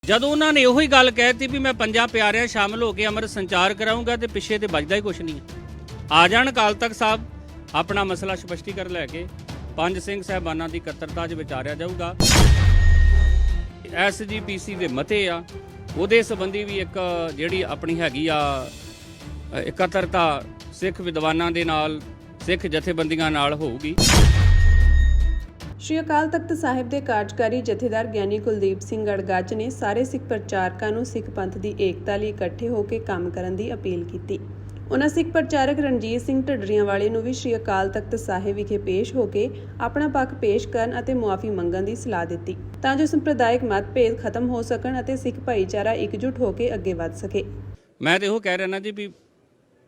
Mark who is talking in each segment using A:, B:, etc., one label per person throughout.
A: ਜਦੋਂ ਉਹਨਾਂ ਨੇ ਉਹੀ ਗੱਲ ਕਹਿਤੀ ਵੀ ਮੈਂ ਪੰਜਾਂ ਪਿਆਰਿਆਂ ਸ਼ਾਮਲ ਹੋ ਕੇ ਅੰਮ੍ਰਿਤ ਸੰਚਾਰ ਕਰਾਉਂਗਾ ਤੇ ਪਿੱਛੇ ਤੇ ਵੱਜਦਾ ਹੀ ਕੁਛ ਨਹੀਂ ਹੈ। ਆ ਜਾਣ ਅਕਾਲ ਤਖਤ ਸਾਹਿਬ, ਆਪਣਾ ਮਸਲਾ ਸਪਸ਼ਟੀਕਰਨ ਲੈ ਕੇ ਪੰਜ ਸਿੰਘ ਸਾਹਿਬਾਨਾਂ ਦੀ ਇਕੱਤਰਤਾ 'ਚ ਵਿਚਾਰਿਆ ਜਾਊਗਾ। SGPC ਦੇ ਮਤੇ ਆ, ਉਹਦੇ ਸੰਬੰਧੀ ਵੀ ਇੱਕ ਜਿਹੜੀ ਆਪਣੀ ਹੈਗੀ ਆ ਇਕੱਤਰਤਾ ਸਿੱਖ ਵਿਦਵਾਨਾਂ ਦੇ ਨਾਲ, ਸਿੱਖ ਜਥੇਬੰਦੀਆਂ ਨਾਲ ਹੋਊਗੀ।
B: ਸ਼੍ਰੀ ਅਕਾਲ ਤਖਤ ਸਾਹਿਬ ਦੇ ਕਾਰਜਕਾਰੀ ਜਥੇਦਾਰ ਗਿਆਨੀ ਕੁਲਦੀਪ ਸਿੰਘ ਗੜਗੱਜ ਨੇ ਸਾਰੇ ਸਿੱਖ ਪ੍ਰਚਾਰਕਾਂ ਨੂੰ ਸਿੱਖ ਪੰਥ ਦੀ ਏਕਤਾ ਲਈ ਇਕੱਠੇ ਹੋ ਕੇ ਕੰਮ ਕਰਨ ਦੀ ਅਪੀਲ ਕੀਤੀ। ਉਨ੍ਹਾਂ ਸਿੱਖ ਪ੍ਰਚਾਰਕ ਰਣਜੀਤ ਸਿੰਘ ਢੱਡਰੀਆਂ ਵਾਲੇ ਨੂੰ ਵੀ ਸ਼੍ਰੀ ਅਕਾਲ ਤਖਤ ਸਾਹਿਬ ਵਿਖੇ ਪੇਸ਼ ਹੋ ਕੇ ਆਪਣਾ ਪੱਖ ਪੇਸ਼ ਕਰਨ ਅਤੇ ਮੁਆਫੀ ਮੰਗਣ ਦੀ ਸਲਾਹ ਦਿੱਤੀ ਤਾਂ ਜੋ ਸੰਪਰਦਾਇਕ ਮਤਭੇਦ ਖਤਮ ਹੋ ਸਕਣ ਅਤੇ ਸਿੱਖ ਭਾਈਚਾਰਾ ਇਕਜੁੱਟ ਹੋ ਕੇ ਅੱਗੇ ਵਧ ਸਕੇ।
A: ਮੈਂ ਤੇ ਉਹ ਕਹਿ ਰਿਹਾ ਨਾ ਜੀ ਵੀ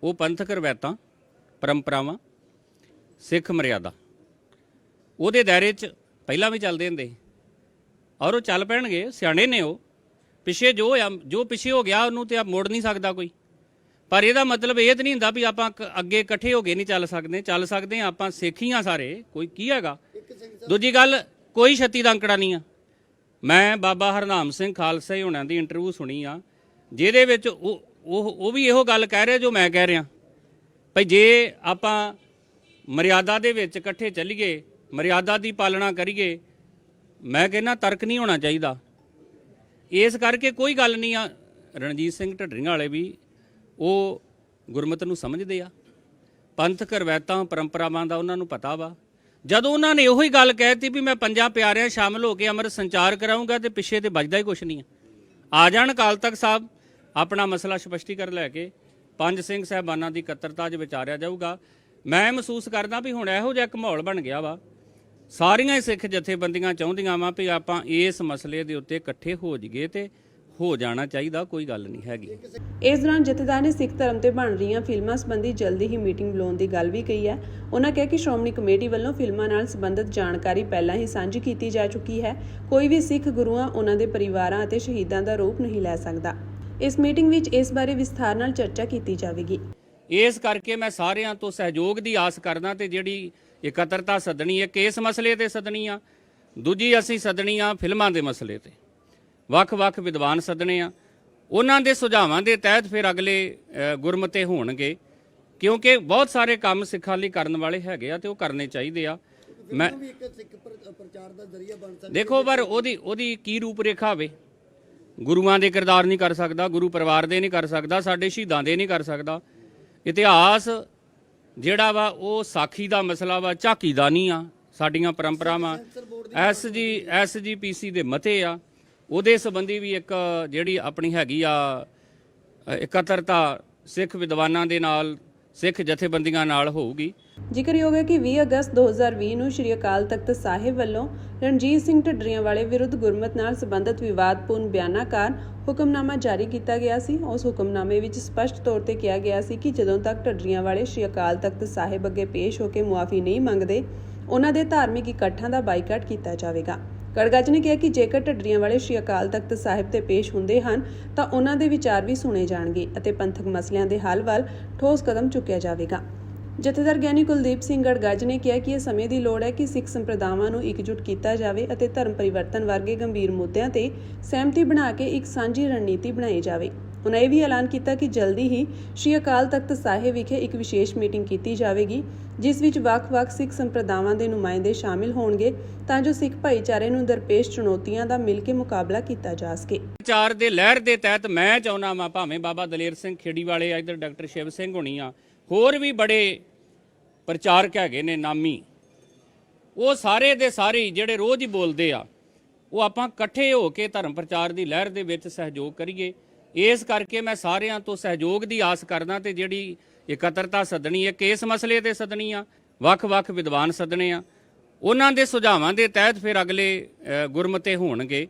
A: ਉਹ ਪੰਥਕ ਰਵਾਇਤਾਂ, ਪਰੰਪਰਾਵਾਂ, ਸਿੱਖ ਮਰਿਆਦਾ ਉਹਦੇ ਦਾਇਰੇ 'ਚ ਪਹਿਲਾਂ ਵੀ ਚੱਲਦੇ ਹੁੰਦੇ ਔਰ ਉਹ ਚੱਲ ਪੈਣਗੇ। ਸਿਆਣੇ ਨੇ ਉਹ, ਪਿੱਛੇ ਜੋ ਪਿੱਛੇ ਹੋ ਗਿਆ ਉਹਨੂੰ ਤੇ ਆਪ ਮੋੜ ਨਹੀਂ ਸਕਦਾ ਕੋਈ। ਪਰ ਇਹਦਾ ਮਤਲਬ ਇਹ ਤਾਂ ਨਹੀਂ ਹੁੰਦਾ ਵੀ ਆਪਾਂ ਅੱਗੇ ਇਕੱਠੇ ਹੋ ਕੇ ਨਹੀਂ ਚੱਲ ਸਕਦੇ ਹਾਂ ਆਪਾਂ ਸਿੱਖੀਆਂ ਸਾਰੇ। ਕੋਈ ਕੀ ਹੈਗਾ। ਦੂਜੀ ਗੱਲ, ਕੋਈ ਛੱਤੀ ਦਾ ਅੰਕੜਾ ਨਹੀਂ ਆ। ਮੈਂ ਬਾਬਾ ਹਰਨਾਮ ਸਿੰਘ ਖਾਲਸਾ ਹੋਣਾਂ ਦੀ ਇੰਟਰਵਿਊ ਸੁਣੀ ਆ, ਜਿਹਦੇ ਵਿੱਚ ਉਹ ਵੀ ਇਹੋ ਗੱਲ ਕਹਿ ਰਿਹਾ ਜੋ ਮੈਂ ਕਹਿ ਰਿਹਾ ਭਈ ਜੇ ਆਪਾਂ ਮਰਿਆਦਾ ਦੇ ਵਿੱਚ ਇਕੱਠੇ ਚੱਲੀਏ, ਮਰਿਆਦਾ ਦੀ ਪਾਲਣਾ ਕਰੀਏ, ਮੈਂ ਕਹਿੰਦਾ ਤਰਕ ਨਹੀਂ ਹੋਣਾ ਚਾਹੀਦਾ। ਇਸ ਕਰਕੇ ਕੋਈ ਗੱਲ ਨਹੀਂ ਆ। ਰਣਜੀਤ ਸਿੰਘ ਢੱਡਰੀਆਂ ਵਾਲੇ ਵੀ ਉਹ ਗੁਰਮਤਿ ਨੂੰ ਸਮਝਦੇ ਆ, ਪੰਥਕ ਰਵਾਇਤਾਂ ਪਰੰਪਰਾਵਾਂ ਦਾ ਉਹਨਾਂ ਨੂੰ ਪਤਾ ਵਾ। ਜਦੋਂ ਉਹਨਾਂ ਨੇ ਉਹੀ ਗੱਲ ਕਹਿਤੀ ਵੀ ਮੈਂ ਪੰਜਾਂ ਪਿਆਰਿਆਂ ਸ਼ਾਮਲ ਹੋ ਕੇ ਅੰਮ੍ਰਿਤ ਸੰਚਾਰ ਕਰਾਉਂਗਾ ਤੇ ਪਿੱਛੇ ਤੇ ਵੱਜਦਾ ਹੀ ਕੁਛ ਨਹੀਂ ਹੈ। ਆ ਜਾਣ ਅਕਾਲ ਤਖਤ ਸਾਹਿਬ, ਆਪਣਾ ਮਸਲਾ ਸਪਸ਼ਟੀਕਰਨ ਲੈ ਕੇ ਪੰਜ ਸਿੰਘ ਸਾਹਿਬਾਨਾਂ ਦੀ ਇਕੱਤਰਤਾ 'ਚ ਵਿਚਾਰਿਆ ਜਾਊਗਾ। ਮੈਂ ਮਹਿਸੂਸ ਕਰਦਾ ਵੀ ਹੁਣ ਇਹੋ ਜਿਹਾ ਇੱਕ ਮਾਹੌਲ ਬਣ ਗਿਆ ਵਾ, ਸਾਰੀਆਂ ਹੀ ਸਿੱਖ ਜਥੇਬੰਦੀਆਂ ਚਾਹੁੰਦੀਆਂ ਵਾ ਵੀ ਆਪਾਂ ਇਸ ਮਸਲੇ ਦੇ ਉੱਤੇ ਇਕੱਠੇ ਹੋ ਜਾਈਏ ਤੇ ਹੋ ਜਾਣਾ ਚਾਹੀਦਾ, ਕੋਈ ਗੱਲ ਨਹੀਂ ਹੈਗੀ।
B: ਇਸ ਦੌਰਾਨ ਜਥੇਦਾਰ ਨੇ ਸਿੱਖ ਧਰਮ ਤੇ ਬਣ ਰਹੀਆਂ ਫਿਲਮਾਂ ਸੰਬੰਧੀ ਜਲਦੀ ਹੀ ਮੀਟਿੰਗ ਬੁਲਾਉਣ ਦੀ ਗੱਲ ਵੀ ਕਹੀ ਹੈ। ਉਹਨਾਂ ਕਿਹਾ ਕਿ ਸ਼੍ਰੋਮਣੀ ਕਮੇਟੀ ਵੱਲੋਂ ਫਿਲਮਾਂ ਨਾਲ ਸੰਬੰਧਿਤ ਜਾਣਕਾਰੀ ਪਹਿਲਾਂ ਹੀ ਸਾਂਝੀ ਕੀਤੀ ਜਾ ਚੁੱਕੀ ਹੈ। ਕੋਈ ਵੀ ਸਿੱਖ ਗੁਰੂਆਂ, ਉਹਨਾਂ ਦੇ ਪਰਿਵਾਰਾਂ ਅਤੇ ਸ਼ਹੀਦਾਂ ਦਾ ਰੂਪ ਨਹੀਂ ਲੈ ਸਕਦਾ। ਇਸ ਮੀਟਿੰਗ ਵਿੱਚ ਇਸ ਬਾਰੇ ਵਿਸਥਾਰ ਨਾਲ ਚਰਚਾ ਕੀਤੀ ਜਾਵੇਗੀ।
A: ਇਸ ਕਰਕੇ ਮੈਂ ਸਾਰਿਆਂ ਤੋਂ ਸਹਿਯੋਗ ਦੀ ਆਸ ਕਰਦਾ ਤੇ ਜਿਹੜੀ ਇਕੱਤਰਤਾ ਸੱਦਣੀ ਹੈ ਇਸ ਮਸਲੇ ਤੇ ਸੱਦਣੀ ਆ, ਦੂਜੀ ਅਸੀਂ ਸੱਦਣੀ ਆ ਫਿਲਮਾਂ ਦੇ ਮਸਲੇ ਤੇ। ਵੱਖ-ਵੱਖ ਵਿਦਵਾਨ ਸੱਦਣੇ ਆ, ਉਹਨਾਂ ਦੇ ਸੁਝਾਵਾਂ ਦੇ ਤਹਿਤ ਫਿਰ ਅਗਲੇ ਗੁਰਮਤੇ ਹੋਣਗੇ, ਕਿਉਂਕਿ ਬਹੁਤ ਸਾਰੇ ਕੰਮ ਸਿੱਖਾਂ ਲਈ ਕਰਨ ਵਾਲੇ ਹੈਗੇ ਆ ਤੇ ਉਹ ਕਰਨੇ ਚਾਹੀਦੇ ਆ। ਮੈਂ ਦੇਖੋ ਪਰ ਉਹਦੀ ਕੀ ਰੂਪ ਰੇਖਾ ਹੋਵੇ। ਗੁਰੂਆਂ ਦੇ ਕਿਰਦਾਰ ਨਹੀਂ ਕਰ ਸਕਦਾ, ਗੁਰੂ ਪਰਿਵਾਰ ਦੇ ਨਹੀਂ ਕਰ ਸਕਦਾ, ਸਾਡੇ ਸ਼ਹੀਦਾਂ ਦੇ ਨਹੀਂ ਕਰ ਸਕਦਾ। ਇਤਿਹਾਸ ਜਿਹੜਾ ਵਾ ਉਹ ਸਾਖੀ ਦਾ ਮਸਲਾ ਵਾ, ਝਾਕੀ ਦਾ ਨਹੀਂ ਆ। ਸਾਡੀਆਂ ਪਰੰਪਰਾਵਾਂ SGPC ਦੇ ਮਤੇ ਆ, ਉਹਦੇ ਸੰਬੰਧੀ ਵੀ ਇੱਕ ਜਿਹੜੀ ਆਪਣੀ ਹੈਗੀ ਆ ਇਕੱਤਰਤਾ ਸਿੱਖ ਵਿਦਵਾਨਾਂ ਦੇ ਨਾਲ, ਸਿੱਖ ਜਥੇਬੰਦੀਆਂ ਨਾਲ ਹੋਊਗੀ।
B: ਜ਼ਿਕਰਯੋਗ ਹੈ ਕਿ 20 ਅਗਸਤ 2020 ਨੂੰ ਸ਼੍ਰੀ ਅਕਾਲ ਤਖਤ ਸਾਹਿਬ ਵੱਲੋਂ ਰਣਜੀਤ ਸਿੰਘ ਢੱਡਰੀਆਂ ਵਾਲੇ ਵਿਰੁੱਧ ਗੁਰਮਤਿ ਨਾਲ ਸੰਬੰਧਿਤ ਵਿਵਾਦਪੂਰਨ ਬਿਆਨਾਂ ਕਾਰਨ ਹੁਕਮਨਾਮਾ ਜਾਰੀ ਕੀਤਾ ਗਿਆ ਸੀ। ਉਸ ਹੁਕਮਨਾਮੇ ਵਿੱਚ ਸਪਸ਼ਟ ਤੌਰ ਤੇ ਕਿਹਾ ਗਿਆ ਸੀ ਕਿ ਜਦੋਂ ਤੱਕ ਢੱਡਰੀਆਂ ਵਾਲੇ ਸ਼੍ਰੀ ਅਕਾਲ ਤਖਤ ਸਾਹਿਬ ਅੱਗੇ ਪੇਸ਼ ਹੋ ਕੇ ਮੁਆਫੀ ਨਹੀਂ ਮੰਗਦੇ, ਉਹਨਾਂ ਦੇ ਧਾਰਮਿਕ ਇਕੱਠਾਂ ਦਾ ਬਾਈਕਾਟ ਕੀਤਾ ਜਾਵੇਗਾ। ਗੜਗੱਜ ਨੇ ਕਿਹਾ ਕਿ ਜੇਕਰ ਢੱਡਰੀਆਂ ਵਾਲੇ ਸ਼੍ਰੀ ਅਕਾਲ ਤਖਤ ਸਾਹਿਬ ਤੇ ਪੇਸ਼ ਹੁੰਦੇ ਹਨ ਤਾਂ ਉਹਨਾਂ ਦੇ ਵਿਚਾਰ ਵੀ ਸੁਣੇ ਜਾਣਗੇ ਅਤੇ ਪੰਥਕ ਮਸਲਿਆਂ ਦੇ ਹੱਲ ਵੱਲ ਠੋਸ ਕਦਮ ਚੁੱਕਿਆ ਜਾਵੇਗਾ। ਜਥੇਦਾਰ ਗਿਆਨੀ ਕੁਲਦੀਪ ਸਿੰਘ ਗੜਗੱਜ ਨੇ ਕਿਹਾ ਕਿ ਇਹ ਸਮੇਂ ਦੀ ਲੋੜ ਹੈ ਕਿ ਸਿੱਖ ਸੰਪਰਦਾਵਾਂ ਨੂੰ ਇਕਜੁੱਟ ਕੀਤਾ ਜਾਵੇ ਅਤੇ ਧਰਮ ਪਰਿਵਰਤਨ ਵਰਗੇ ਗੰਭੀਰ ਮੁੱਦਿਆਂ ਤੇ ਸਹਿਮਤੀ ਬਣਾ ਕੇ ਇੱਕ ਸਾਂਝੀ ਰਣਨੀਤੀ ਬਣਾਈ ਜਾਵੇ। ਉਨ੍ਹਾਂ ਇਹ ਵੀ ਐਲਾਨ ਕੀਤਾ ਕਿ ਜਲਦੀ ਹੀ ਸ਼੍ਰੀ ਅਕਾਲ ਤਖਤ ਸਾਹਿਬ ਵਿਖੇ ਇੱਕ ਵਿਸ਼ੇਸ਼ ਮੀਟਿੰਗ ਕੀਤੀ ਜਾਵੇਗੀ, ਜਿਸ ਵਿੱਚ ਵੱਖ-ਵੱਖ ਸਿੱਖ ਸੰਪਰਦਾਵਾਂ ਦੇ ਨੁਮਾਇੰਦੇ ਸ਼ਾਮਿਲ ਹੋਣਗੇ ਤਾਂ ਜੋ ਸਿੱਖ ਭਾਈਚਾਰੇ ਨੂੰ ਦਰਪੇਸ਼ ਚੁਣੌਤੀਆਂ ਦਾ ਮਿਲ ਕੇ ਮੁਕਾਬਲਾ ਕੀਤਾ ਜਾ ਸਕੇ।
A: ਪ੍ਰਚਾਰ ਦੇ ਲਹਿਰ ਦੇ ਤਹਿਤ ਮੈਂ ਚਾਹੁੰਦਾ ਵਾਂ ਭਾਵੇਂ ਬਾਬਾ ਦਲੇਰ ਸਿੰਘ ਖੇੜੀ ਵਾਲੇ ਆ, ਇੱਧਰ ਡਾਕਟਰ ਸ਼ਿਵ ਸਿੰਘ ਹੋਣੀ ਆ, ਹੋਰ ਵੀ ਬੜੇ ਪ੍ਰਚਾਰਕ ਹੈਗੇ ਨੇ ਨਾਮੀ, ਉਹ ਸਾਰੇ ਦੇ ਸਾਰੇ ਜਿਹੜੇ ਰੋਜ਼ ਹੀ ਬੋਲਦੇ ਆ, ਉਹ ਆਪਾਂ ਇਕੱਠੇ ਹੋ ਕੇ ਧਰਮ ਪ੍ਰਚਾਰ ਦੀ ਲਹਿਰ ਦੇ ਵਿੱਚ ਸਹਿਯੋਗ ਕਰੀਏ। ਇਸ ਕਰਕੇ ਮੈਂ ਸਾਰਿਆਂ ਤੋਂ ਸਹਿਯੋਗ ਦੀ ਆਸ ਕਰਦਾ ਤੇ ਜਿਹੜੀ ਇਕੱਤਰਤਾ ਸੱਦਣੀ ਹੈ ਇਸ ਮਸਲੇ ਤੇ ਸੱਦਣੀ ਆ, ਵੱਖ-ਵੱਖ ਵਿਦਵਾਨ ਸੱਦਣੇ ਆ, ਉਹਨਾਂ ਦੇ ਸੁਝਾਵਾਂ ਦੇ ਤਹਿਤ ਫਿਰ ਅਗਲੇ ਗੁਰਮਤੇ ਹੋਣਗੇ,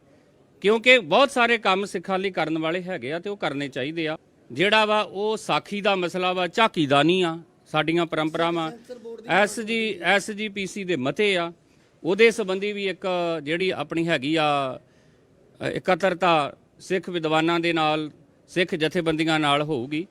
A: ਕਿਉਂਕਿ ਬਹੁਤ ਸਾਰੇ ਕੰਮ ਸਿੱਖਾਂ ਲਈ ਕਰਨ ਵਾਲੇ ਹੈਗੇ ਆ ਤੇ ਉਹ ਕਰਨੇ ਚਾਹੀਦੇ ਆ। ਜਿਹੜਾ ਵਾ ਉਹ ਸਾਖੀ ਦਾ ਮਸਲਾ ਵਾ, ਝਾਕੀ ਦਾ ਨਹੀਂ ਆ। ਸਾਡੀਆਂ ਪਰੰਪਰਾਵਾਂ SGPC ਦੇ ਮਤੇ ਆ, ਉਹਦੇ ਸੰਬੰਧੀ ਵੀ ਇੱਕ ਜਿਹੜੀ ਆਪਣੀ ਹੈਗੀ ਆ ਇਕੱਤਰਤਾ ਸਿੱਖ ਵਿਦਵਾਨਾਂ ਦੇ ਨਾਲ, ਸਿੱਖ ਜਥੇਬੰਦੀਆਂ ਨਾਲ ਹੋਊਗੀ।